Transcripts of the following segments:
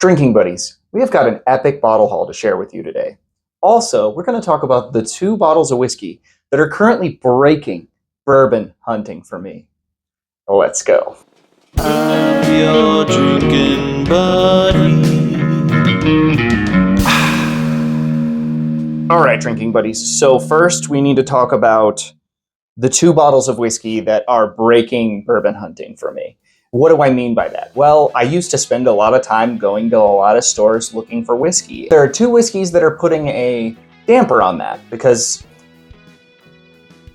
Drinking buddies, we have got an epic bottle haul to share with you today. Also, we're going to talk about the 2 bottles of whiskey that are currently breaking bourbon hunting for me. Let's go. I'm your drinking buddy. All right, drinking buddies. So first, we need to talk about the 2 bottles of whiskey that are breaking bourbon hunting for me. What do I mean by that? Well, I used to spend a lot of time going to a lot of stores looking for whiskey. There are 2 whiskeys that are putting a damper on that because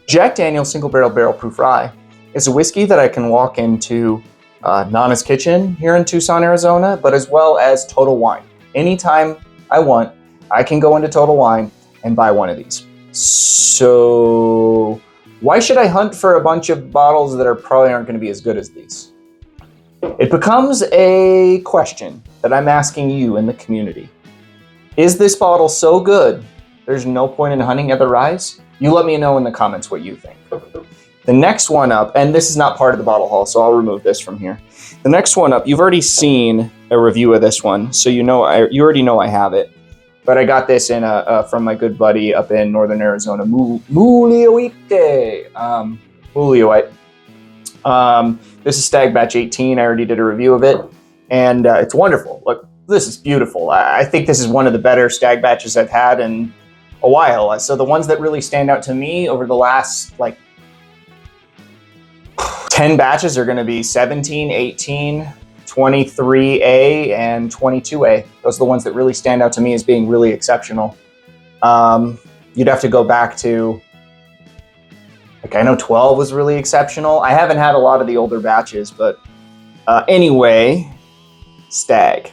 Jack Daniel's Single Barrel Proof Rye is a whiskey that I can walk into Nana's Kitchen here in Tucson, Arizona, but as well as Total Wine. Anytime I want, I can go into Total Wine and buy one of these. So why should I hunt for a bunch of bottles that probably aren't going to be as good as these? It becomes a question that I'm asking you in the community. Is this bottle so good there's no point in hunting other ryes? You let me know in the comments what you think. The next one up, and this is not part of the bottle haul, so I'll remove this from here. The next one up, you've already seen a review of this one, so you already know I have it. But I got this in from my good buddy up in northern Arizona, Mulioite. This is Stagg Batch 18. I already did a review of it, and it's wonderful. Look, this is beautiful. I think this is one of the better Stagg batches I've had in a while. So the ones that really stand out to me over the last 10 batches are going to be 17, 18, 23A, and 22A. Those are the ones that really stand out to me as being really exceptional. You'd have to go back to, I know 12 was really exceptional. I haven't had a lot of the older batches, but anyway, Stagg.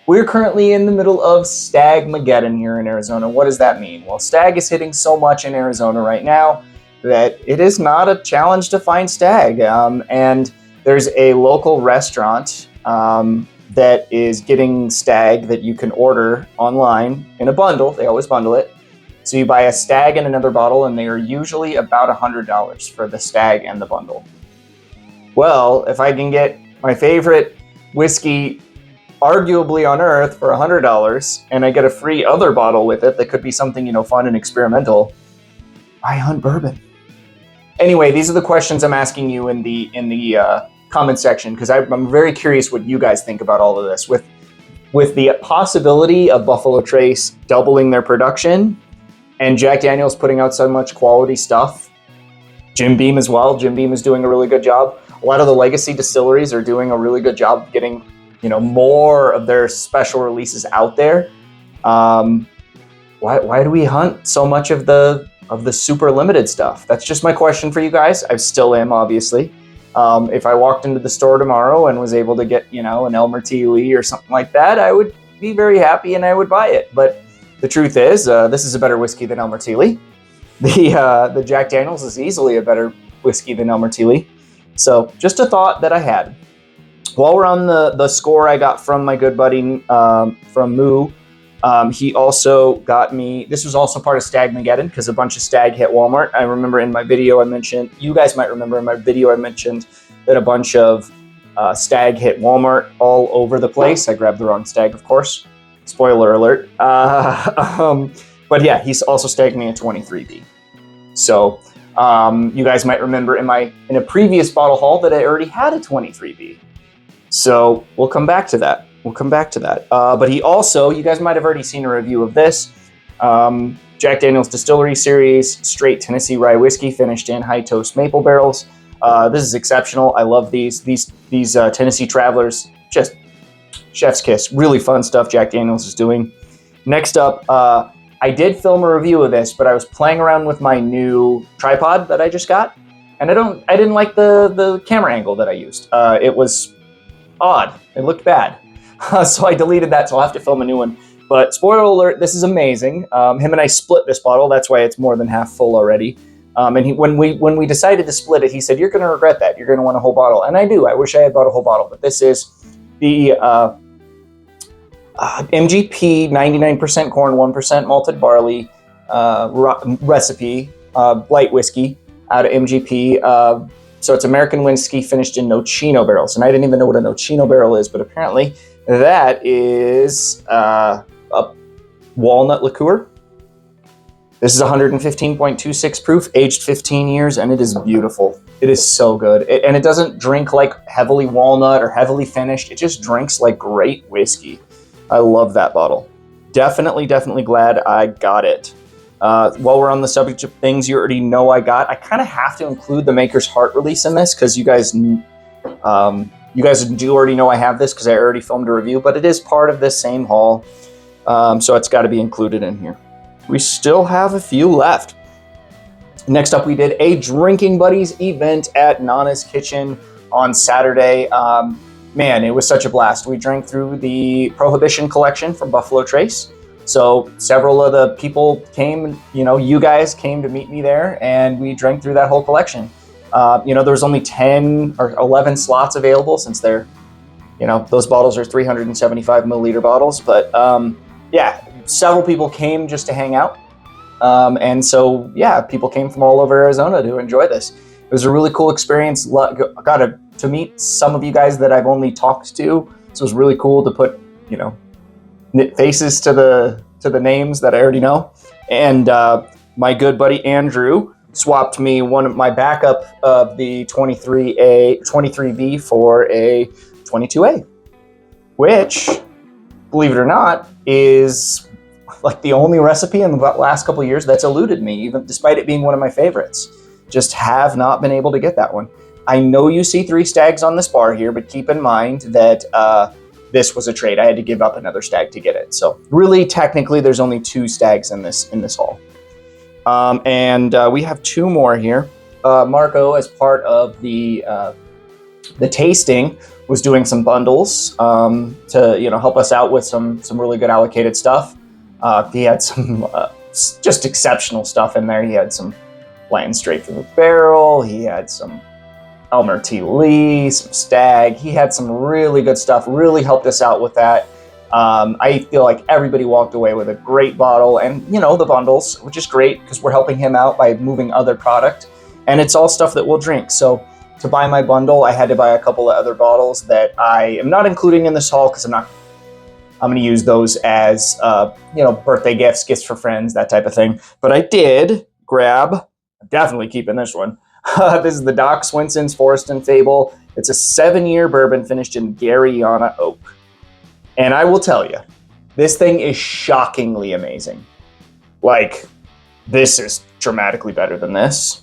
We're currently in the middle of Stagg-mageddon here in Arizona. What does that mean? Well, Stagg is hitting so much in Arizona right now that it is not a challenge to find Stagg. And there's a local restaurant that is getting Stagg that you can order online in a bundle. They always bundle it. So you buy a Stagg and another bottle, and they are usually about $100 for the Stagg and the bundle. Well, if I can get my favorite whiskey arguably on earth for $100, and I get a free other bottle with it that could be something, fun and experimental, I hunt bourbon. Anyway, these are the questions I'm asking you in the comment section, because I'm very curious what you guys think about all of this. With the possibility of Buffalo Trace doubling their production, and Jack Daniel's putting out so much quality stuff, Jim Beam as well. Jim Beam is doing a really good job. A lot of the legacy distilleries are doing a really good job getting more of their special releases out there. Why do we hunt so much of the super limited stuff? That's just my question for you guys. I still am, obviously. If I walked into the store tomorrow and was able to get an Elmer T. Lee or something like that, I would be very happy and I would buy it. But the truth is, this is a better whiskey than Elmer T. Lee. The Jack Daniel's is easily a better whiskey than Elmer T. Lee. So just a thought that I had. While we're on the score I got from my good buddy from Moo, he also got me, this was also part of Stagg-mageddon because a bunch of Stagg hit Walmart. I remember in my video I mentioned, you guys might remember in my video I mentioned that a bunch of Stagg hit Walmart all over the place. I grabbed the wrong Stagg, of course. Spoiler alert. But yeah, he's also Stagged me a 23B. So you guys might remember in a previous bottle haul that I already had a 23B. So we'll come back to that. But he also, you guys might have already seen a review of this. Jack Daniel's Distillery Series, straight Tennessee rye whiskey finished in high toast maple barrels. This is exceptional. I love these Tennessee Travelers, just chef's kiss. Really fun stuff Jack Daniel's is doing. Next up, I did film a review of this, but I was playing around with my new tripod that I just got, and I didn't like the camera angle that I used. It was odd. It looked bad. So I deleted that, so I'll have to film a new one. But spoiler alert, this is amazing. Him and I split this bottle. That's why it's more than half full already. And when we decided to split it, he said, "You're going to regret that. You're going to want a whole bottle." And I do. I wish I had bought a whole bottle. But this is the MGP 99% corn, 1% malted barley recipe light whiskey out of MGP. So it's American whiskey finished in Nocino barrels. And I didn't even know what a Nocino barrel is, but apparently That is a walnut liqueur. This is 115.26 proof, aged 15 years, and it is beautiful. It is so good. And it doesn't drink like heavily walnut or heavily finished. It just drinks like great whiskey. I love that bottle. Definitely glad I got it. While we're on the subject of things you already know I got, I kind of have to include the Maker's Heart release in this because you guys do already know I have this because I already filmed a review, but it is part of this same haul, so it's got to be included in here. We still have a few left. Next up, we did a Drinking Buddies event at Nana's Kitchen on Saturday. Man, it was such a blast. We drank through the Prohibition collection from Buffalo Trace. So several of the people came, you guys came to meet me there, and we drank through that whole collection. There was only 10 or 11 slots available since they're, those bottles are 375 milliliter bottles. But yeah, several people came just to hang out. And so, yeah, people came from all over Arizona to enjoy this. It was a really cool experience. Got to meet some of you guys that I've only talked to. So it was really cool to put, faces to the names that I already know. And my good buddy Andrew swapped me one of my backup of the 23B for a 22A, which, believe it or not, is like the only recipe in the last couple of years that's eluded me, even despite it being one of my favorites. Just have not been able to get that one. I know you see 3 Staggs on this bar here, but keep in mind that this was a trade. I had to give up another Stagg to get it. So really, technically, there's only 2 Staggs in this haul. And we have 2 more here. Marco, as part of the tasting, was doing some bundles to help us out with some really good allocated stuff. He had some just exceptional stuff in there. He had some Land Straight from the Barrel. He had some Elmer T. Lee, some Stagg. He had some really good stuff. Really helped us out with that. I feel like everybody walked away with a great bottle and, the bundles, which is great because we're helping him out by moving other product. And it's all stuff that we'll drink. So to buy my bundle, I had to buy a couple of other bottles that I am not including in this haul because I'm going to use those as, birthday gifts for friends, that type of thing. But I did grab, I'm definitely keeping this one. This is the Doc Swinson's Forest and Fable. It's a 7-year bourbon finished in Garyana oak. And I will tell you, this thing is shockingly amazing. Like, this is dramatically better than this.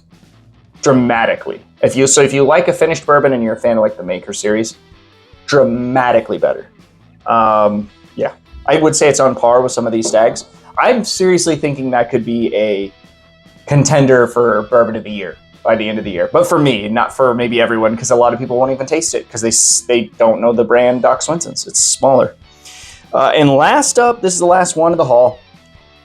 Dramatically. If you like a finished bourbon and you're a fan of like the Maker series, dramatically better. Yeah, I would say it's on par with some of these Staggs. I'm seriously thinking that could be a contender for Bourbon of the Year by the end of the year. But for me, not for maybe everyone, because a lot of people won't even taste it because they don't know the brand Doc Swinson's. It's smaller. And last up, this is the last one of the haul,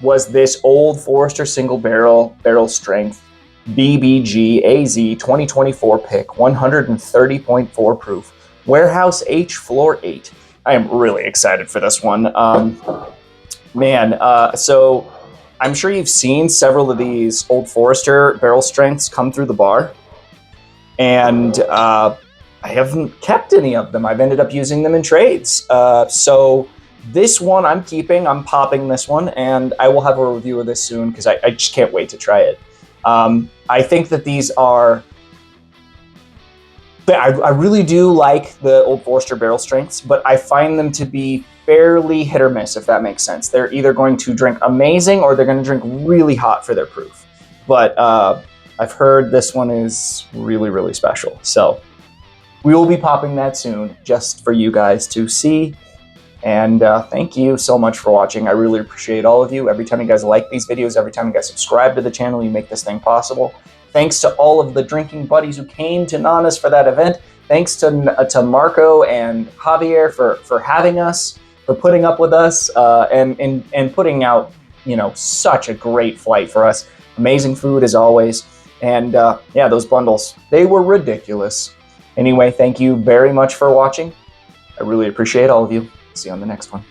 was this Old Forester Single Barrel Strength BBG AZ 2024 pick, 130.4 proof, Warehouse H Floor 8. I am really excited for this one. So I'm sure you've seen several of these Old Forester barrel strengths come through the bar. And I haven't kept any of them. I've ended up using them in trades. So this one I'm keeping. I'm popping this one, and I will have a review of this soon because I just can't wait to try it. I think that these are... I really do like the Old Forester barrel strengths, but I find them to be fairly hit or miss, if that makes sense. They're either going to drink amazing or they're going to drink really hot for their proof. But I've heard this one is really, really special. So we will be popping that soon just for you guys to see. And thank you so much for watching. I really appreciate all of you. Every time you guys like these videos, every time you guys subscribe to the channel, you make this thing possible. Thanks to all of the drinking buddies who came to Nana's for that event. Thanks to Marco and Javier for having us, for putting up with us, and putting out, such a great flight for us. Amazing food as always. And yeah, those bundles, they were ridiculous. Anyway, thank you very much for watching. I really appreciate all of you. See you on the next one.